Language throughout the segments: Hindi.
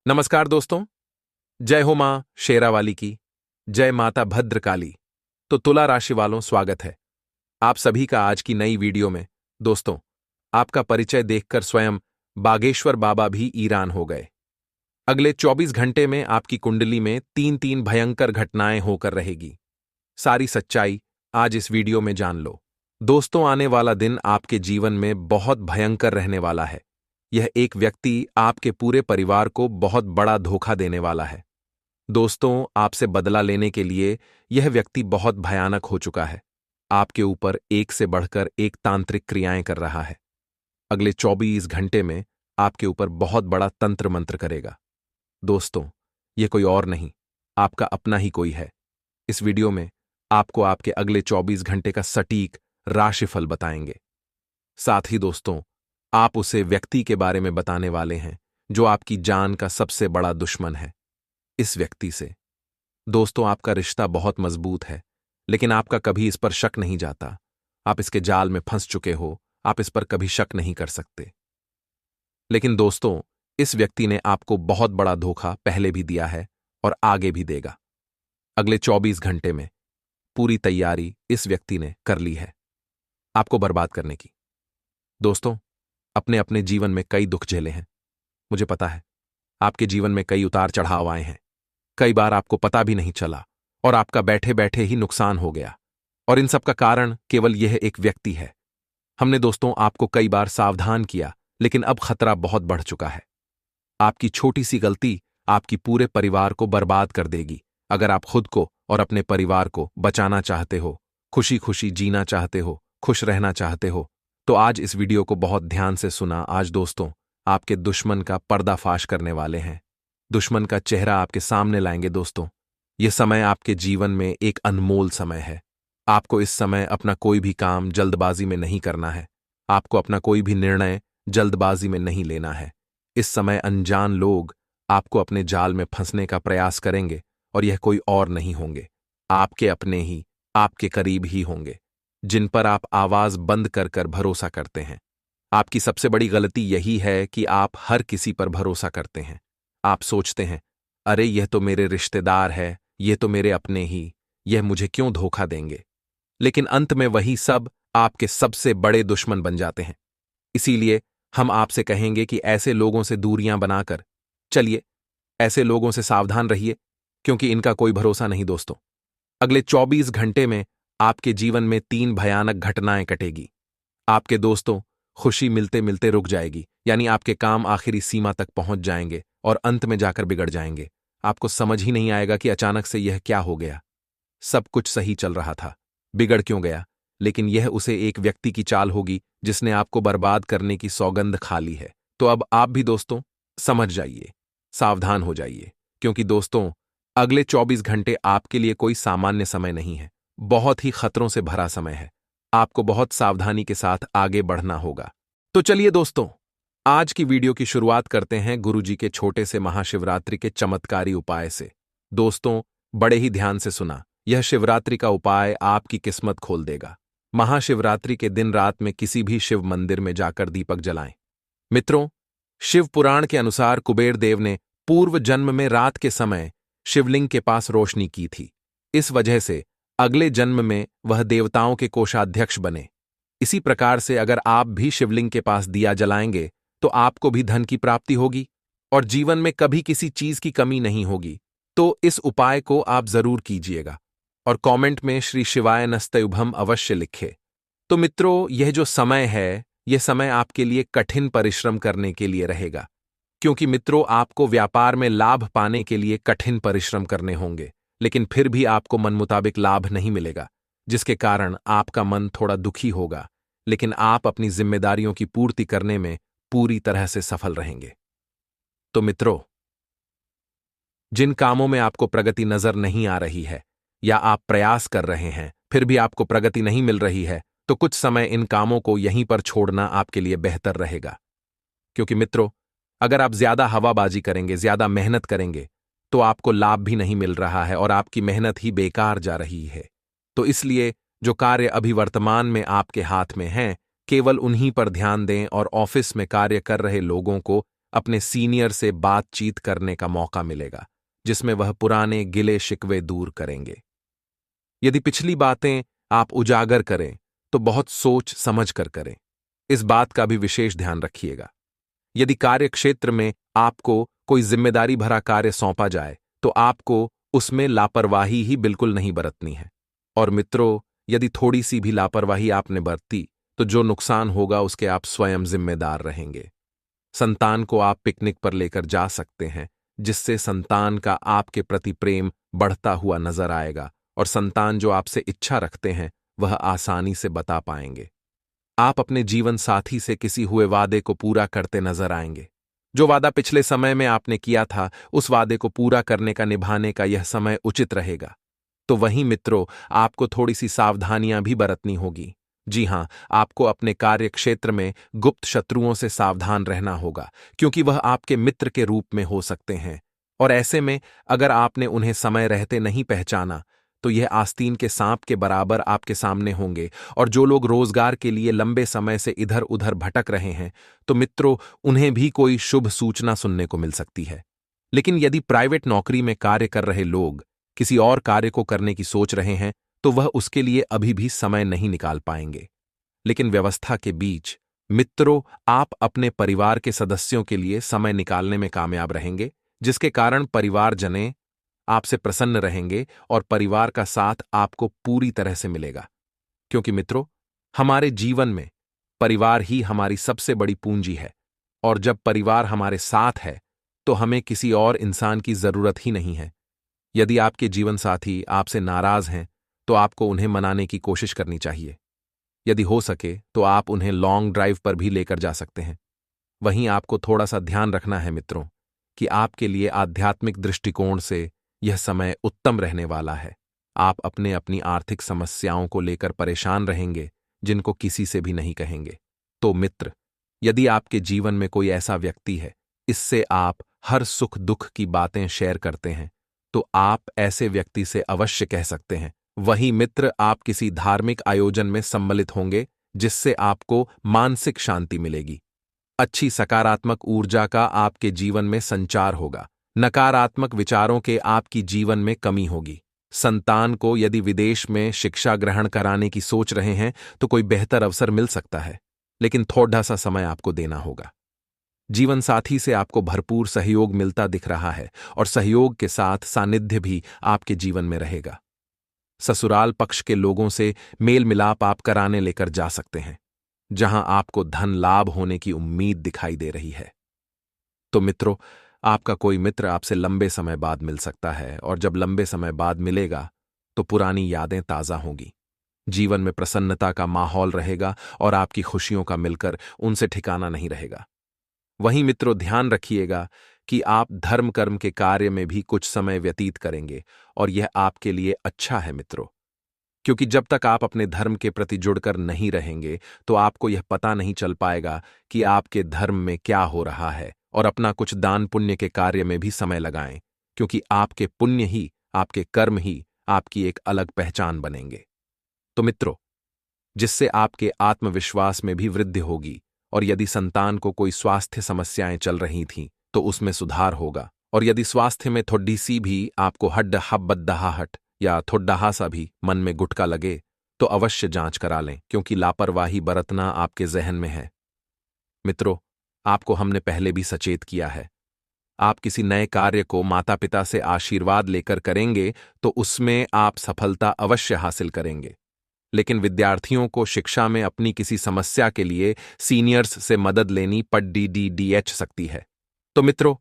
नमस्कार दोस्तों। जय हो मां शेरावाली की। जय माता भद्रकाली। तो तुला राशि वालों, स्वागत है आप सभी का आज की नई वीडियो में। दोस्तों, आपका परिचय देखकर स्वयं बागेश्वर बाबा भी ईरान हो गए। अगले 24 घंटे में आपकी कुंडली में तीन तीन भयंकर घटनाएं होकर रहेगी। सारी सच्चाई आज इस वीडियो में जान लो। दोस्तों, आने वाला दिन आपके जीवन में बहुत भयंकर रहने वाला है। यह एक व्यक्ति आपके पूरे परिवार को बहुत बड़ा धोखा देने वाला है। दोस्तों, आपसे बदला लेने के लिए यह व्यक्ति बहुत भयानक हो चुका है। आपके ऊपर एक से बढ़कर एक तांत्रिक क्रियाएं कर रहा है। अगले 24 घंटे में आपके ऊपर बहुत बड़ा तंत्र मंत्र करेगा। दोस्तों, यह कोई और नहीं, आपका अपना ही कोई है। इस वीडियो में आपको आपके अगले 24 घंटे का सटीक राशिफल बताएंगे। साथ ही दोस्तों, आप उसे व्यक्ति के बारे में बताने वाले हैं जो आपकी जान का सबसे बड़ा दुश्मन है। इस व्यक्ति से दोस्तों आपका रिश्ता बहुत मजबूत है, लेकिन आपका कभी इस पर शक नहीं जाता। आप इसके जाल में फंस चुके हो, आप इस पर कभी शक नहीं कर सकते। लेकिन दोस्तों, इस व्यक्ति ने आपको बहुत बड़ा धोखा पहले भी दिया है और आगे भी देगा। अगले 24 घंटे में पूरी तैयारी इस व्यक्ति ने कर ली है आपको बर्बाद करने की। दोस्तों, अपने अपने जीवन में कई दुख झेले हैं। मुझे पता है आपके जीवन में कई उतार चढ़ाव आए हैं। कई बार आपको पता भी नहीं चला और आपका बैठे बैठे ही नुकसान हो गया। और इन सब का कारण केवल यह एक व्यक्ति है। हमने दोस्तों आपको कई बार सावधान किया, लेकिन अब खतरा बहुत बढ़ चुका है। आपकी छोटी सी गलती आपकी पूरे परिवार को बर्बाद कर देगी। अगर आप खुद को और अपने परिवार को बचाना चाहते हो, खुशी खुशी जीना चाहते हो, खुश रहना चाहते हो, तो आज इस वीडियो को बहुत ध्यान से सुना। आज दोस्तों आपके दुश्मन का पर्दाफाश करने वाले हैं। दुश्मन का चेहरा आपके सामने लाएंगे। दोस्तों, यह समय आपके जीवन में एक अनमोल समय है। आपको इस समय अपना कोई भी काम जल्दबाजी में नहीं करना है। आपको अपना कोई भी निर्णय जल्दबाजी में नहीं लेना है। इस समय अनजान लोग आपको अपने जाल में फंसने का प्रयास करेंगे और यह कोई और नहीं होंगे, आपके अपने ही, आपके करीब ही होंगे, जिन पर आप आवाज बंद कर कर भरोसा करते हैं। आपकी सबसे बड़ी गलती यही है कि आप हर किसी पर भरोसा करते हैं। आप सोचते हैं, अरे यह तो मेरे रिश्तेदार है, यह तो मेरे अपने ही, यह मुझे क्यों धोखा देंगे। लेकिन अंत में वही सब आपके सबसे बड़े दुश्मन बन जाते हैं। इसीलिए हम आपसे कहेंगे कि ऐसे लोगों से दूरियां बनाकर चलिए, ऐसे लोगों से सावधान रहिए, क्योंकि इनका कोई भरोसा नहीं। दोस्तों, अगले 24 घंटे में आपके जीवन में 3 भयानक घटनाएं कटेगी। आपके दोस्तों खुशी मिलते मिलते रुक जाएगी, यानी आपके काम आखिरी सीमा तक पहुंच जाएंगे और अंत में जाकर बिगड़ जाएंगे। आपको समझ ही नहीं आएगा कि अचानक से यह क्या हो गया। सब कुछ सही चल रहा था, बिगड़ क्यों गया। लेकिन यह उसे एक व्यक्ति की चाल होगी जिसने आपको बर्बाद करने की सौगंध खा ली है। तो अब आप भी दोस्तों समझ जाइए, सावधान हो जाइए, क्योंकि दोस्तों अगले 24 घंटे आपके लिए कोई सामान्य समय नहीं है। बहुत ही खतरों से भरा समय है। आपको बहुत सावधानी के साथ आगे बढ़ना होगा। तो चलिए दोस्तों, आज की वीडियो की शुरुआत करते हैं गुरुजी के छोटे से महाशिवरात्रि के चमत्कारी उपाय से। दोस्तों, बड़े ही ध्यान से सुना, यह शिवरात्रि का उपाय आपकी किस्मत खोल देगा। महाशिवरात्रि के दिन रात में किसी भी शिव मंदिर में जाकर दीपक जलाएं। मित्रों, शिव पुराण के अनुसार कुबेर देव ने पूर्व जन्म में रात के समय शिवलिंग के पास रोशनी की थी। इस वजह से अगले जन्म में वह देवताओं के कोषाध्यक्ष बने। इसी प्रकार से अगर आप भी शिवलिंग के पास दिया जलाएंगे तो आपको भी धन की प्राप्ति होगी और जीवन में कभी किसी चीज की कमी नहीं होगी। तो इस उपाय को आप जरूर कीजिएगा और कमेंट में श्री शिवाय नस्तयुभम अवश्य लिखे। तो मित्रों, यह जो समय है, यह समय आपके लिए कठिन परिश्रम करने के लिए रहेगा, क्योंकि मित्रों आपको व्यापार में लाभ पाने के लिए कठिन परिश्रम करने होंगे, लेकिन फिर भी आपको मन मुताबिक लाभ नहीं मिलेगा, जिसके कारण आपका मन थोड़ा दुखी होगा। लेकिन आप अपनी जिम्मेदारियों की पूर्ति करने में पूरी तरह से सफल रहेंगे। तो मित्रों, जिन कामों में आपको प्रगति नजर नहीं आ रही है या आप प्रयास कर रहे हैं फिर भी आपको प्रगति नहीं मिल रही है, तो कुछ समय इन कामों को यहीं पर छोड़ना आपके लिए बेहतर रहेगा। क्योंकि मित्रों, अगर आप ज्यादा हवाबाजी करेंगे, ज्यादा मेहनत करेंगे, तो आपको लाभ भी नहीं मिल रहा है और आपकी मेहनत ही बेकार जा रही है। तो इसलिए जो कार्य अभी वर्तमान में आपके हाथ में हैं, केवल उन्हीं पर ध्यान दें और ऑफिस में कार्य कर रहे लोगों को अपने सीनियर से बातचीत करने का मौका मिलेगा, जिसमें वह पुराने गिले शिकवे दूर करेंगे। यदि पिछली बातें आप उजागर करें, तो बहुत सोच समझ कर करें। इस बात का भी विशेष ध्यान रखिएगा। यदि कार्य क्षेत्र में आपको कोई जिम्मेदारी भरा कार्य सौंपा जाए, तो आपको उसमें लापरवाही ही बिल्कुल नहीं बरतनी है। और मित्रों, यदि थोड़ी सी भी लापरवाही आपने बरती, तो जो नुकसान होगा उसके आप स्वयं जिम्मेदार रहेंगे। संतान को आप पिकनिक पर लेकर जा सकते हैं, जिससे संतान का आपके प्रति प्रेम बढ़ता हुआ नजर आएगा और संतान जो आपसे इच्छा रखते हैं वह आसानी से बता पाएंगे। आप अपने जीवन साथी से किसी हुए वादे को पूरा करते नजर आएंगे। जो वादा पिछले समय में आपने किया था, उस वादे को पूरा करने का निभाने का यह समय उचित रहेगा। तो वहीं मित्रों, आपको थोड़ी सी सावधानियां भी बरतनी होगी। जी हां, आपको अपने कार्य क्षेत्र में गुप्त शत्रुओं से सावधान रहना होगा, क्योंकि वह आपके मित्र के रूप में हो सकते हैं। और ऐसे में अगर आपने उन्हें समय रहते नहीं पहचाना, तो यह आस्तीन के सांप के बराबर आपके सामने होंगे। और जो लोग रोजगार के लिए लंबे समय से इधर उधर भटक रहे हैं, तो मित्रों, उन्हें भी कोई शुभ सूचना सुनने को मिल सकती है। लेकिन यदि प्राइवेट नौकरी में कार्य कर रहे लोग किसी और कार्य को करने की सोच रहे हैं, तो वह उसके लिए अभी भी समय नहीं निकाल पाएंगे। लेकिन व्यवस्था के बीच मित्रों, आप अपने परिवार के सदस्यों के लिए समय निकालने में कामयाब रहेंगे, जिसके कारण परिवारजने आपसे प्रसन्न रहेंगे और परिवार का साथ आपको पूरी तरह से मिलेगा। क्योंकि मित्रों, हमारे जीवन में परिवार ही हमारी सबसे बड़ी पूंजी है, और जब परिवार हमारे साथ है, तो हमें किसी और इंसान की जरूरत ही नहीं है। यदि आपके जीवन साथी आपसे नाराज हैं, तो आपको उन्हें मनाने की कोशिश करनी चाहिए। यदि हो सके तो आप उन्हें लॉन्ग ड्राइव पर भी लेकर जा सकते हैं। वहीं आपको थोड़ा सा ध्यान रखना है मित्रों, कि आपके लिए आध्यात्मिक दृष्टिकोण से यह समय उत्तम रहने वाला है। आप अपने अपनी आर्थिक समस्याओं को लेकर परेशान रहेंगे, जिनको किसी से भी नहीं कहेंगे। तो मित्र, यदि आपके जीवन में कोई ऐसा व्यक्ति है, इससे आप हर सुख दुख की बातें शेयर करते हैं, तो आप ऐसे व्यक्ति से अवश्य कह सकते हैं। वही मित्र, आप किसी धार्मिक आयोजन में सम्मिलित होंगे, जिससे आपको मानसिक शांति मिलेगी। अच्छी सकारात्मक ऊर्जा का आपके जीवन में संचार होगा। नकारात्मक विचारों के आपकी जीवन में कमी होगी। संतान को यदि विदेश में शिक्षा ग्रहण कराने की सोच रहे हैं, तो कोई बेहतर अवसर मिल सकता है, लेकिन थोड़ा सा समय आपको देना होगा। जीवन साथी से आपको भरपूर सहयोग मिलता दिख रहा है, और सहयोग के साथ सानिध्य भी आपके जीवन में रहेगा। ससुराल पक्ष के लोगों से मेल मिलाप आप कराने लेकर जा सकते हैं, जहां आपको धन लाभ होने की उम्मीद दिखाई दे रही है। तो मित्रों, आपका कोई मित्र आपसे लंबे समय बाद मिल सकता है, और जब लंबे समय बाद मिलेगा, तो पुरानी यादें ताजा होंगी। जीवन में प्रसन्नता का माहौल रहेगा, और आपकी खुशियों का मिलकर उनसे ठिकाना नहीं रहेगा। वहीं मित्रों, ध्यान रखिएगा कि आप धर्म कर्म के कार्य में भी कुछ समय व्यतीत करेंगे, और यह आपके लिए अच्छा है मित्रों। क्योंकि जब तक आप अपने धर्म के प्रति जुड़कर नहीं रहेंगे, तो आपको यह पता नहीं चल पाएगा कि आपके धर्म में क्या हो रहा है। और अपना कुछ दान पुण्य के कार्य में भी समय लगाएं, क्योंकि आपके पुण्य ही, आपके कर्म ही आपकी एक अलग पहचान बनेंगे। तो मित्रों, जिससे आपके आत्मविश्वास में भी वृद्धि होगी, और यदि संतान को कोई स्वास्थ्य समस्याएं चल रही थीं, तो उसमें सुधार होगा। और यदि स्वास्थ्य में थोड़ी सी भी आपको हड्ड हब्बद्दहाहट या थोड्डाहा सा भी मन में गुटका लगे, तो अवश्य जांच करा लें, क्योंकि लापरवाही बरतना आपके जहन में है। मित्रों, आपको हमने पहले भी सचेत किया है। आप किसी नए कार्य को माता पिता से आशीर्वाद लेकर करेंगे, तो उसमें आप सफलता अवश्य हासिल करेंगे। लेकिन विद्यार्थियों को शिक्षा में अपनी किसी समस्या के लिए सीनियर्स से मदद लेनी पड़ सकती है। तो मित्रों,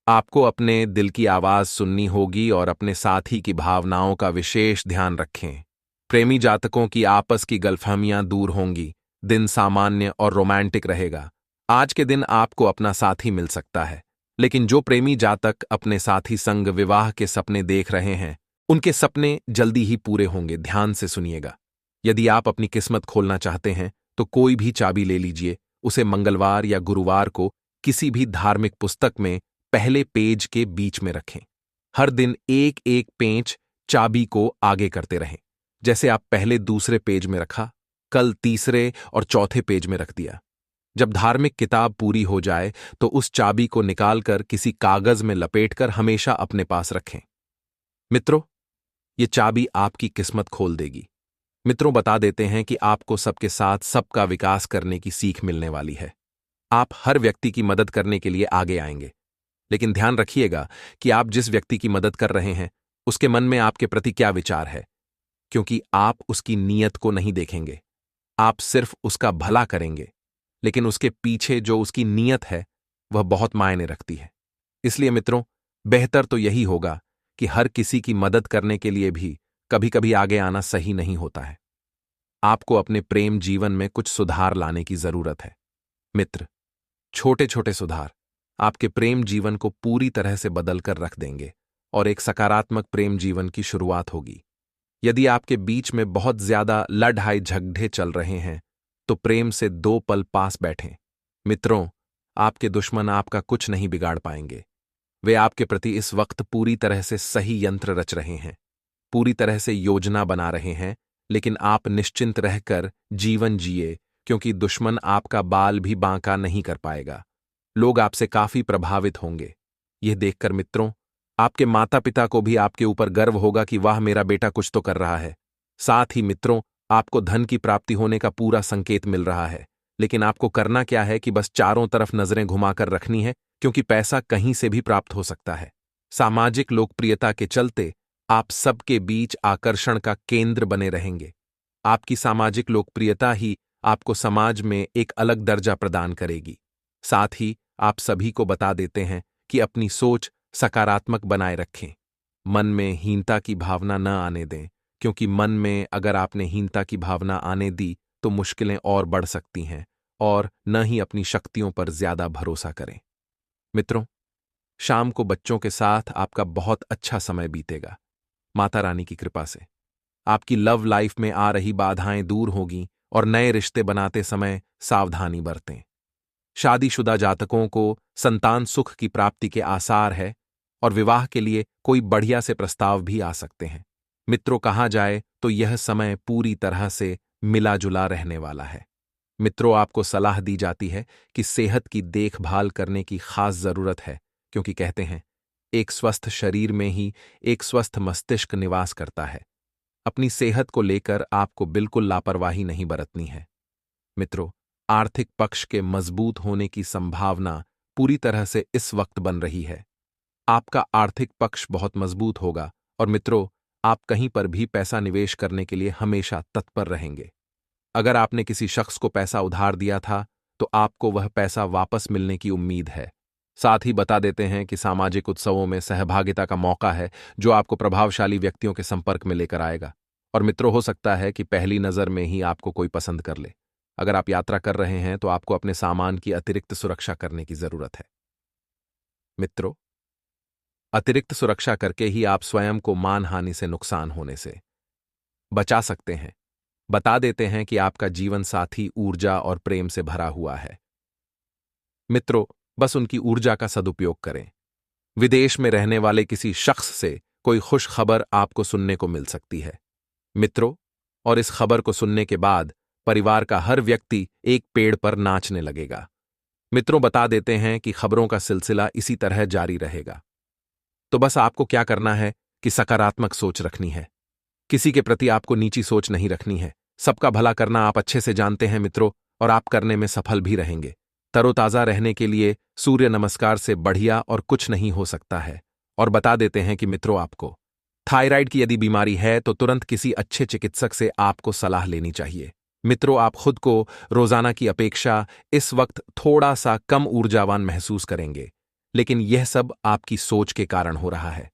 आपको अपने दिल की आवाज सुननी होगी, और अपने साथी की भावनाओं का विशेष ध्यान रखें। प्रेमी जातकों की आपस की गलतफहमियां दूर होंगी। दिन सामान्य और रोमांटिक रहेगा। आज के दिन आपको अपना साथी मिल सकता है, लेकिन जो प्रेमी जातक अपने साथी संग विवाह के सपने देख रहे हैं, उनके सपने जल्दी ही पूरे होंगे। ध्यान से सुनिएगा। यदि आप अपनी किस्मत खोलना चाहते हैं, तो कोई भी चाबी ले लीजिए, उसे मंगलवार या गुरुवार को किसी भी धार्मिक पुस्तक में पहले पेज के बीच में रखें। हर दिन एक एक पेंच चाबी को आगे करते रहें। जैसे आप पहले दूसरे पेज में रखा, कल तीसरे और चौथे पेज में रख दिया। जब धार्मिक किताब पूरी हो जाए तो उस चाबी को निकालकर किसी कागज में लपेटकर हमेशा अपने पास रखें। मित्रों, ये चाबी आपकी किस्मत खोल देगी। मित्रों, बता देते हैं कि आपको सबके साथ सबका विकास करने की सीख मिलने वाली है। आप हर व्यक्ति की मदद करने के लिए आगे आएंगे, लेकिन ध्यान रखिएगा कि आप जिस व्यक्ति की मदद कर रहे हैं उसके मन में आपके प्रति क्या विचार है, क्योंकि आप उसकी नीयत को नहीं देखेंगे। आप सिर्फ उसका भला करेंगे, लेकिन उसके पीछे जो उसकी नीयत है वह बहुत मायने रखती है। इसलिए मित्रों, बेहतर तो यही होगा कि हर किसी की मदद करने के लिए भी कभी कभी आगे आना सही नहीं होता है। आपको अपने प्रेम जीवन में कुछ सुधार लाने की जरूरत है। मित्र, छोटे छोटे सुधार आपके प्रेम जीवन को पूरी तरह से बदल कर रख देंगे और एक सकारात्मक प्रेम जीवन की शुरुआत होगी। यदि आपके बीच में बहुत ज्यादा लड़ाई झगड़े चल रहे हैं तो प्रेम से 2 पल पास बैठें। मित्रों, आपके दुश्मन आपका कुछ नहीं बिगाड़ पाएंगे। वे आपके प्रति इस वक्त पूरी तरह से सही यंत्र रच रहे हैं, पूरी तरह से योजना बना रहे हैं, लेकिन आप निश्चिंत रहकर जीवन जिए, क्योंकि दुश्मन आपका बाल भी बांका नहीं कर पाएगा। लोग आपसे काफी प्रभावित होंगे। यह देखकर मित्रों, आपके माता पिता को भी आपके ऊपर गर्व होगा कि वाह, मेरा बेटा कुछ तो कर रहा है। साथ ही मित्रों, आपको धन की प्राप्ति होने का पूरा संकेत मिल रहा है, लेकिन आपको करना क्या है कि बस चारों तरफ नजरें घुमाकर रखनी है, क्योंकि पैसा कहीं से भी प्राप्त हो सकता है। सामाजिक लोकप्रियता के चलते आप सबके बीच आकर्षण का केंद्र बने रहेंगे। आपकी सामाजिक लोकप्रियता ही आपको समाज में एक अलग दर्जा प्रदान करेगी। साथ ही आप सभी को बता देते हैं कि अपनी सोच सकारात्मक बनाए रखें। मन में हीनता की भावना न आने दें, क्योंकि मन में अगर आपने हीनता की भावना आने दी तो मुश्किलें और बढ़ सकती हैं, और न ही अपनी शक्तियों पर ज्यादा भरोसा करें। मित्रों, शाम को बच्चों के साथ आपका बहुत अच्छा समय बीतेगा। माता रानी की कृपा से आपकी लव लाइफ में आ रही बाधाएं दूर होगी और नए रिश्ते बनाते समय सावधानी बरतें। शादीशुदा जातकों को संतान सुख की प्राप्ति के आसार है और विवाह के लिए कोई बढ़िया से प्रस्ताव भी आ सकते हैं। मित्रों, कहा जाए तो यह समय पूरी तरह से मिला जुला रहने वाला है। मित्रों, आपको सलाह दी जाती है कि सेहत की देखभाल करने की खास जरूरत है, क्योंकि कहते हैं एक स्वस्थ शरीर में ही एक स्वस्थ मस्तिष्क निवास करता है। अपनी सेहत को लेकर आपको बिल्कुल लापरवाही नहीं बरतनी है। मित्रों, आर्थिक पक्ष के मजबूत होने की संभावना पूरी तरह से इस वक्त बन रही है। आपका आर्थिक पक्ष बहुत मजबूत होगा और मित्रों, आप कहीं पर भी पैसा निवेश करने के लिए हमेशा तत्पर रहेंगे। अगर आपने किसी शख्स को पैसा उधार दिया था तो आपको वह पैसा वापस मिलने की उम्मीद है। साथ ही बता देते हैं कि सामाजिक उत्सवों में सहभागिता का मौका है, जो आपको प्रभावशाली व्यक्तियों के संपर्क में लेकर आएगा। और मित्रों, हो सकता है कि पहली नजर में ही आपको कोई पसंद कर ले। अगर आप यात्रा कर रहे हैं तो आपको अपने सामान की अतिरिक्त सुरक्षा करने की जरूरत है। मित्रों, अतिरिक्त सुरक्षा करके ही आप स्वयं को मानहानि से, नुकसान होने से बचा सकते हैं। बता देते हैं कि आपका जीवन साथी ऊर्जा और प्रेम से भरा हुआ है। मित्रों, बस उनकी ऊर्जा का सदुपयोग करें। विदेश में रहने वाले किसी शख्स से कोई खुश खबर आपको सुनने को मिल सकती है। मित्रों, और इस खबर को सुनने के बाद परिवार का हर व्यक्ति एक पेड़ पर नाचने लगेगा। मित्रों, बता देते हैं कि खबरों का सिलसिला इसी तरह जारी रहेगा। तो बस आपको क्या करना है कि सकारात्मक सोच रखनी है। किसी के प्रति आपको नीची सोच नहीं रखनी है। सबका भला करना आप अच्छे से जानते हैं मित्रों, और आप करने में सफल भी रहेंगे। तरोताजा रहने के लिए सूर्य नमस्कार से बढ़िया और कुछ नहीं हो सकता है। और बता देते हैं कि मित्रों, आपको थायराइड की यदि बीमारी है तो तुरंत किसी अच्छे चिकित्सक से आपको सलाह लेनी चाहिए। मित्रों, आप खुद को रोजाना की अपेक्षा इस वक्त थोड़ा सा कम ऊर्जावान महसूस करेंगे, लेकिन यह सब आपकी सोच के कारण हो रहा है।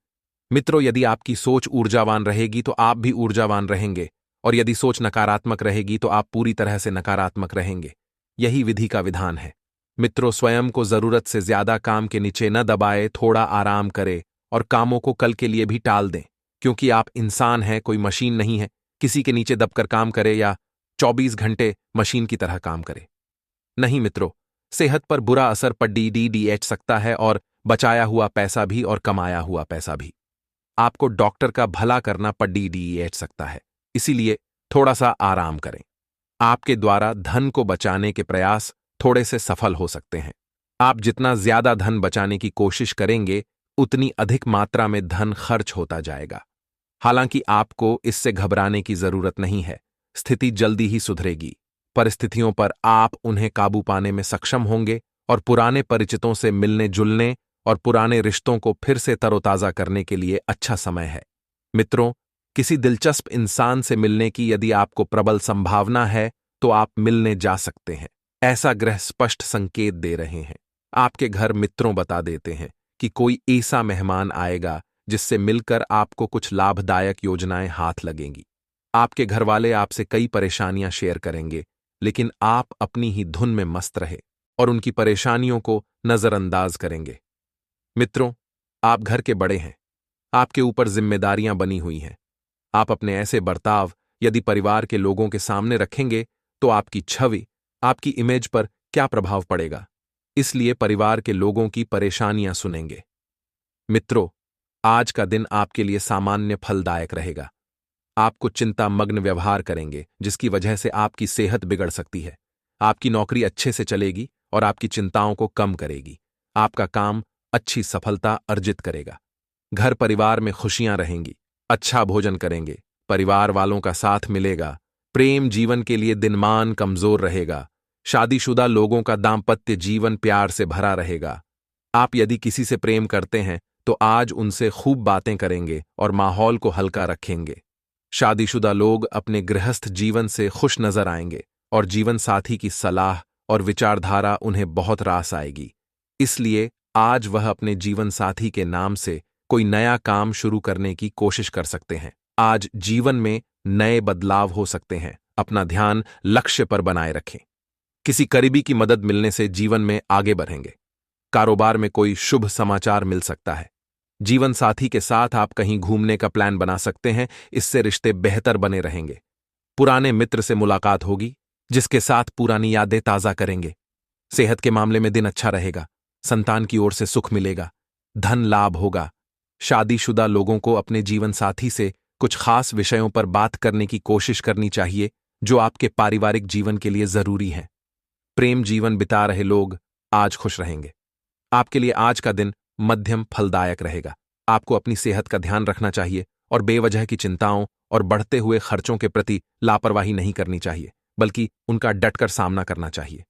मित्रों, यदि आपकी सोच ऊर्जावान रहेगी तो आप भी ऊर्जावान रहेंगे, और यदि सोच नकारात्मक रहेगी तो आप पूरी तरह से नकारात्मक रहेंगे। यही विधि का विधान है। मित्रों, स्वयं को जरूरत से ज्यादा काम के नीचे न दबाए, थोड़ा आराम करें और कामों को कल के लिए भी टाल दें, क्योंकि आप इंसान हैं, कोई मशीन नहीं है। किसी के नीचे दबकर काम करे या 24 घंटे मशीन की तरह काम करे। नहीं मित्रों, सेहत पर बुरा असर पड़ सकता है, और बचाया हुआ पैसा भी और कमाया हुआ पैसा भी। आपको डॉक्टर का भला करना पड़ सकता है, इसीलिए थोड़ा सा आराम करें। आपके द्वारा धन को बचाने के प्रयास थोड़े से सफल हो सकते हैं। आप जितना ज्यादा धन बचाने की कोशिश करेंगे, उतनी अधिक मात्रा में धन खर्च होता जाएगा। हालांकि आपको इससे घबराने की जरूरत नहीं है। स्थिति जल्दी ही सुधरेगी। परिस्थितियों पर आप उन्हें काबू पाने में सक्षम होंगे और पुराने परिचितों से मिलने जुलने और पुराने रिश्तों को फिर से तरोताजा करने के लिए अच्छा समय है। मित्रों, किसी दिलचस्प इंसान से मिलने की यदि आपको प्रबल संभावना है तो आप मिलने जा सकते हैं। ऐसा ग्रह स्पष्ट संकेत दे रहे हैं। आपके घर मित्रों बता देते हैं कि कोई ऐसा मेहमान आएगा जिससे मिलकर आपको कुछ लाभदायक योजनाएं हाथ लगेंगी। आपके घरवाले आपसे कई परेशानियां शेयर करेंगे, लेकिन आप अपनी ही धुन में मस्त रहे और उनकी परेशानियों को नजरअंदाज करेंगे। मित्रों, आप घर के बड़े हैं। आपके ऊपर जिम्मेदारियां बनी हुई हैं। आप अपने ऐसे बर्ताव यदि परिवार के लोगों के सामने रखेंगे तो आपकी छवि, आपकी इमेज पर क्या प्रभाव पड़ेगा। इसलिए परिवार के लोगों की परेशानियां सुनेंगे। मित्रों, आज का दिन आपके लिए सामान्य फलदायक रहेगा। आप कुछ चिंता मग्न व्यवहार करेंगे जिसकी वजह से आपकी सेहत बिगड़ सकती है। आपकी नौकरी अच्छे से चलेगी और आपकी चिंताओं को कम करेगी। आपका काम अच्छी सफलता अर्जित करेगा। घर परिवार में खुशियां रहेंगी। अच्छा भोजन करेंगे। परिवार वालों का साथ मिलेगा। प्रेम जीवन के लिए दिनमान कमजोर रहेगा। शादीशुदा लोगों का दाम्पत्य जीवन प्यार से भरा रहेगा। आप यदि किसी से प्रेम करते हैं तो आज उनसे खूब बातें करेंगे और माहौल को हल्का रखेंगे। शादीशुदा लोग अपने गृहस्थ जीवन से खुश नजर आएंगे और जीवन साथी की सलाह और विचारधारा उन्हें बहुत रास आएगी। इसलिए आज वह अपने जीवन साथी के नाम से कोई नया काम शुरू करने की कोशिश कर सकते हैं। आज जीवन में नए बदलाव हो सकते हैं। अपना ध्यान लक्ष्य पर बनाए रखें। किसी करीबी की मदद मिलने से जीवन में आगे बढ़ेंगे। कारोबार में कोई शुभ समाचार मिल सकता है। जीवन साथी के साथ आप कहीं घूमने का प्लान बना सकते हैं। इससे रिश्ते बेहतर बने रहेंगे। पुराने मित्र से मुलाकात होगी जिसके साथ पुरानी यादें ताजा करेंगे। सेहत के मामले में दिन अच्छा रहेगा। संतान की ओर से सुख मिलेगा। धन लाभ होगा। शादीशुदा लोगों को अपने जीवन साथी से कुछ खास विषयों पर बात करने की कोशिश करनी चाहिए जो आपके पारिवारिक जीवन के लिए जरूरी हैं। प्रेम जीवन बिता रहे लोग आज खुश रहेंगे। आपके लिए आज का दिन मध्यम फलदायक रहेगा। आपको अपनी सेहत का ध्यान रखना चाहिए और बेवजह की चिंताओं और बढ़ते हुए खर्चों के प्रति लापरवाही नहीं करनी चाहिए, बल्कि उनका डटकर सामना करना चाहिए।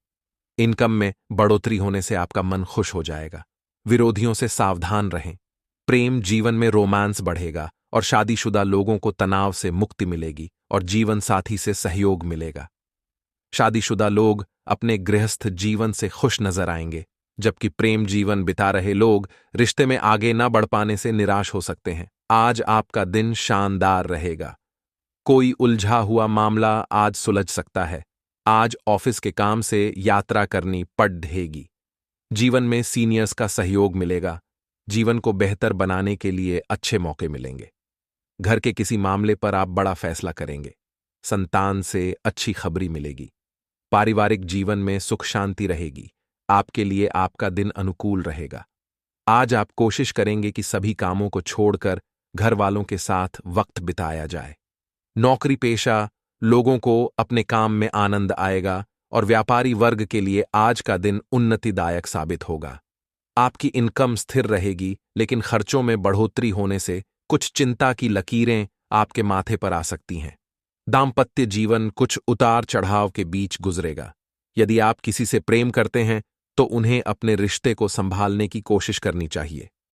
इनकम में बढ़ोतरी होने से आपका मन खुश हो जाएगा। विरोधियों से सावधान रहें। प्रेम जीवन में रोमांस बढ़ेगा और शादीशुदा लोगों को तनाव से मुक्ति मिलेगी और जीवन साथी से सहयोग मिलेगा। शादीशुदा लोग अपने गृहस्थ जीवन से खुश नजर आएंगे, जबकि प्रेम जीवन बिता रहे लोग रिश्ते में आगे न बढ़ पाने से निराश हो सकते हैं। आज आपका दिन शानदार रहेगा। कोई उलझा हुआ मामला आज सुलझ सकता है। आज ऑफिस के काम से यात्रा करनी पड़ेगी। जीवन में सीनियर्स का सहयोग मिलेगा। जीवन को बेहतर बनाने के लिए अच्छे मौके मिलेंगे। घर के किसी मामले पर आप बड़ा फैसला करेंगे। संतान से अच्छी खबरी मिलेगी। पारिवारिक जीवन में सुख शांति रहेगी। आपके लिए आपका दिन अनुकूल रहेगा। आज आप कोशिश करेंगे कि सभी कामों को छोड़कर घर वालों के साथ वक्त बिताया जाए। नौकरी पेशा लोगों को अपने काम में आनंद आएगा और व्यापारी वर्ग के लिए आज का दिन उन्नतिदायक साबित होगा। आपकी इनकम स्थिर रहेगी, लेकिन खर्चों में बढ़ोतरी होने से कुछ चिंता की लकीरें आपके माथे पर आ सकती हैं। दाम्पत्य जीवन कुछ उतार चढ़ाव के बीच गुजरेगा। यदि आप किसी से प्रेम करते हैं तो उन्हें अपने रिश्ते को संभालने की कोशिश करनी चाहिए।